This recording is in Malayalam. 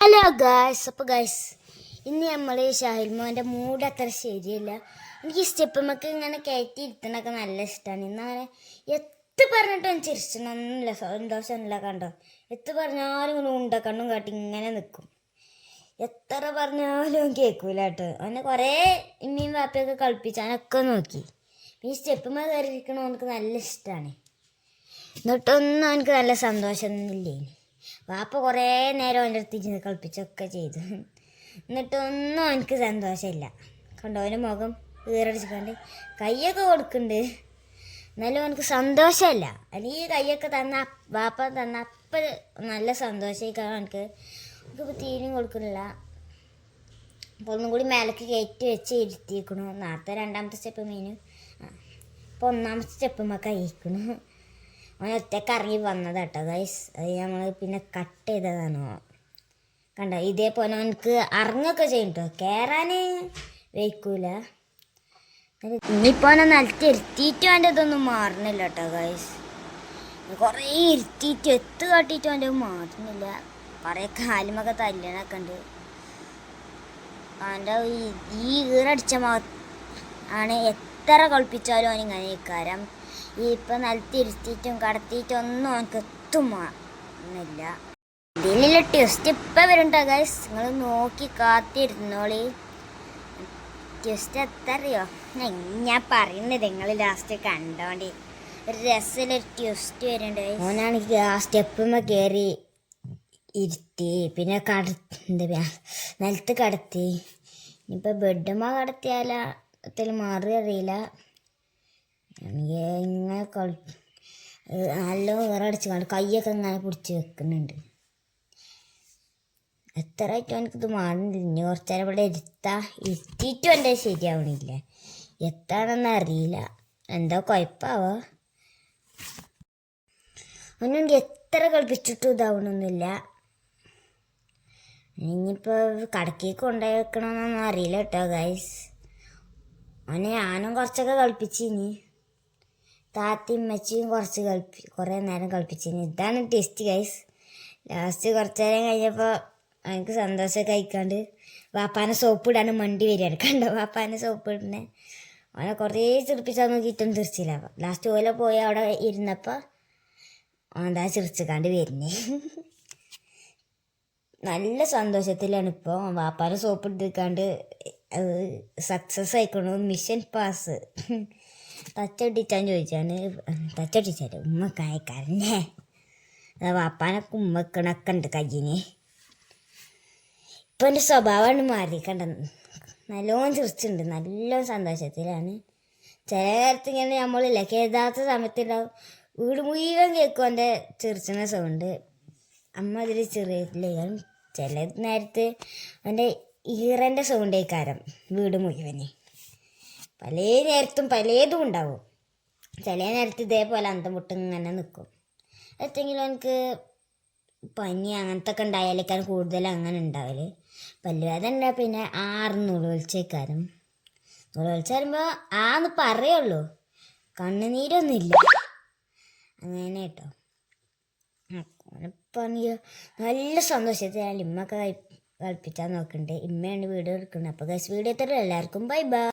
Hello guys. അപ്പോൾ ഗായ്സ്, ഇന്ന് നമ്മൾ ഷാഹിൽ മോൻ്റെ മൂഡ് അത്ര ശരിയല്ല. എനിക്ക് ഈ സ്റ്റെപ്പുമ്മക്ക് ഇങ്ങനെ കയറ്റി ഇരുത്തണൊക്കെ നല്ല ഇഷ്ടമാണ്. ഇന്നങ്ങനെ എത്ത് പറഞ്ഞിട്ടും എനിക്ക് ചിരിച്ചണമെന്നില്ല, സന്തോഷമൊന്നുമില്ല. കണ്ടോ, എത്ത് പറഞ്ഞാലും ഇങ്ങനെ ഉണ്ടക്കണ്ണും കാട്ടി ഇങ്ങനെ നിൽക്കും. എത്ര പറഞ്ഞാലും കേൾക്കൂല കേട്ടോ. അവനെ കുറേ ഇമ്മയും വാപ്പയൊക്കെ കളിപ്പിച്ചാനൊക്കെ നോക്കി. ഈ സ്റ്റെപ്പുമ്മ കയറിയിരിക്കണ അവനക്ക് നല്ല ഇഷ്ടമാണ്. എന്നിട്ടൊന്നും അവനക്ക് നല്ല സന്തോഷമൊന്നുമില്ലേ. വാപ്പ കുറേ നേരം അവൻ്റെ അടുത്ത് കളിപ്പിച്ചൊക്കെ ചെയ്തു. എന്നിട്ടൊന്നും അവനക്ക് സന്തോഷമില്ല. കണ്ടോ, അവൻ്റെ മുഖം ഈറടിച്ചിട്ടുണ്ട്. കൈയൊക്കെ കൊടുക്കുന്നുണ്ട്, എന്നാലും അവനക്ക് സന്തോഷമല്ല. അല്ലെങ്കിൽ ഈ കൈയൊക്കെ വാപ്പ തന്ന അപ്പം നല്ല സന്തോഷമായിക്കാണ് അവനക്ക്. നമുക്കിപ്പോൾ തീരും കൊടുക്കുന്നില്ല. അപ്പോൾ ഒന്നും കൂടി മേലേക്ക് കയറ്റി വെച്ച് ഇരുത്തിയിരിക്കണു. നേരത്തെ രണ്ടാമത്തെ സ്റ്റെപ്പ് മീനും ഇപ്പോൾ ഒന്നാമത്തെ സ്റ്റെപ്പുമ്മ കഴിക്കണു. അവൻ ഒറ്റക്ക് ഇറങ്ങി വന്നതാട്ടോ ഗൈസ്. അത് നമ്മൾ പിന്നെ കട്ട് ചെയ്തതാണോ കണ്ടോ. ഇതേപോലെ അവനക്ക് ഇറങ്ങൊക്കെ ചെയ്യും കേട്ടോ, കയറാൻ വയ്ക്കൂല. ഇനിയിപ്പോൾ അവനെ നിലത്ത് ഇരുത്തിയിട്ടും അവൻ്റെ ഇതൊന്നും മാറണില്ല കേട്ടോ ഗൈസ്. കുറേ ഇരുത്തിയിട്ട് എത്ത് കാട്ടിയിട്ടും അവൻ്റെ മാറുന്നില്ല. കുറേ കാലുമൊക്കെ തല്ലണൊക്കെ ഉണ്ട്. അവൻ്റെ ഈ ഈറടിച്ച ആണ് എത്ര കളിപ്പിച്ചാലും അവനിങ്ങനെ ഇക്കാരം. ഇപ്പം നിലത്തിരുത്തിയിട്ടും കടത്തിയിട്ടും ഒന്നും അവനക്ക് എത്തുന്നില്ല. ഇതിലുള്ള ട്വിസ്റ്റ് ഇപ്പം വരുന്നുണ്ടോ ഗൈസ്, നിങ്ങൾ നോക്കി കാത്തിരുന്നോളി. ട്വിസ്റ്റ് എത്ര അറിയോ, ഞാൻ പറയുന്നത് നിങ്ങൾ ലാസ്റ്റ് കണ്ടോണ്ടി. ഒരു രസമുള്ളൊരു ട്വിസ്റ്റ് വരുന്നുണ്ട്. അവനാണെങ്കിൽ ആ സ്റ്റെപ്പുമ്മ കയറി ഇരുത്തി, പിന്നെ എന്താ നിലത്ത് കടത്തി. ഇനിയിപ്പോൾ ബെഡുമ്മ കടത്തിയാലാ മാറി അറിയില്ല. ഇങ്ങനെ നല്ല വിറടിച്ച് കണ്ട് കൈയൊക്കെ ഇങ്ങനെ പിടിച്ച് വെക്കുന്നുണ്ട്. എത്ര ആയിട്ടും എനിക്കിത് മാറുന്നില്ല. ഇനി കുറച്ച് നേരം ഇവിടെ ഇരുത്തിയിട്ടും എൻ്റെ ശരിയാവണില്ല. എത്താണെന്ന് അറിയില്ല, എന്താ കുഴപ്പമാവോ. അവനെനിക്ക് എത്ര കളിപ്പിച്ചിട്ടും ഇതാവണമൊന്നുമില്ല. ഇനിയിപ്പോൾ കടക്കേക്ക് കൊണ്ടുപോയി വെക്കണമെന്നൊന്നും അറിയില്ല കേട്ടോ ഗൈസ്. അവനെ ഞാനും കുറച്ചൊക്കെ കളിപ്പിച്ചിനി. താത്തയും മെച്ചിയും കുറേ നേരം കളിപ്പിച്ചിനി. ഇതാണ് ടേസ്റ്റ് ഗൈസ്. ലാസ്റ്റ് കുറച്ച് നേരം കഴിഞ്ഞപ്പോൾ എനിക്ക് സന്തോഷമൊക്കെ കഴിക്കാണ്ട് വാപ്പാനെ സോപ്പ് ഇടാൻ മണ്ടി വരികയാണ്. കണ്ടോ, വാപ്പാനെ സോപ്പ് ഇടണേ. അവനെ കുറേ ചിരിപ്പിച്ചാൽ നോക്കിയിട്ടൊന്നും ചിരിച്ചില്ല. ലാസ്റ്റ് ഓല പോയി അവിടെ ഇരുന്നപ്പോൾ എന്താ ചിരിച്ചിക്കാണ്ട് വരുന്നേ. നല്ല സന്തോഷത്തിലാണ് ഇപ്പോൾ. വാപ്പാനെ സോപ്പ് ഇട്ടിക്കാണ്ട് സക്സസ് ആയിക്കണു, മിഷൻ പാസ്. തച്ചൊട്ടിച്ചാൻ ചോദിച്ചാണ്, തച്ചൊട്ടിച്ചാൽ ഉമ്മക്കായക്കാരനെ വാപ്പാനൊക്കെ ഉമ്മക്കണൊക്കെ ഉണ്ട് കയ്യിന്. ഇപ്പം എൻ്റെ സ്വഭാവമാണ് മാറി. കണ്ട, നല്ലോണം ചിരിച്ചുണ്ട്, നല്ല സന്തോഷത്തിലാണ്. ചില നേരത്ത് ഇങ്ങനെ നമ്മളില്ല കേൾക്കാത്ത സമയത്തുണ്ടാവും, വീട് മുഴുവൻ കേൾക്കും എൻ്റെ ചിരിച്ചുന്ന സൗണ്ട്. അമ്മ അതിൽ ചെറിയില്ലേ. ചില നേരത്ത് എൻ്റെ ഈറൻ്റെ സൗണ്ട് കേൾക്കാരം വീട് മുഴുവന്. പല നേരത്തും പലതും ഉണ്ടാവും. ചില നേരത്ത് ഇതേപോലെ അന്തം മുട്ട് ഇങ്ങനെ നിൽക്കും. എത്തെങ്കിലും എനിക്ക് പനി അങ്ങനത്തെ ഒക്കെ ഉണ്ടായാലേക്കാൾ കൂടുതൽ അങ്ങനെ ഉണ്ടാവല്. പല്ലുവേദന പിന്നെ നൂലുവലിച്ചേക്കാരും. നൂലുവലിച്ച് വരുമ്പോൾ ആന്ന് പറയുള്ളൂ, കണ്ണുനീരൊന്നുമില്ല. അങ്ങനെ കേട്ടോ. പറഞ്ഞോ, നല്ല സന്തോഷത്തിൽ ഇമ്മൊക്കെ കളിപ്പിച്ചാൽ നോക്കുന്നുണ്ട്. ഇമ്മയാണ് വീഡിയോ എടുക്കുന്നത്. അപ്പോൾ ഗൈസ്, വീഡിയോ തരും എല്ലാവർക്കും ബൈ ബൈ.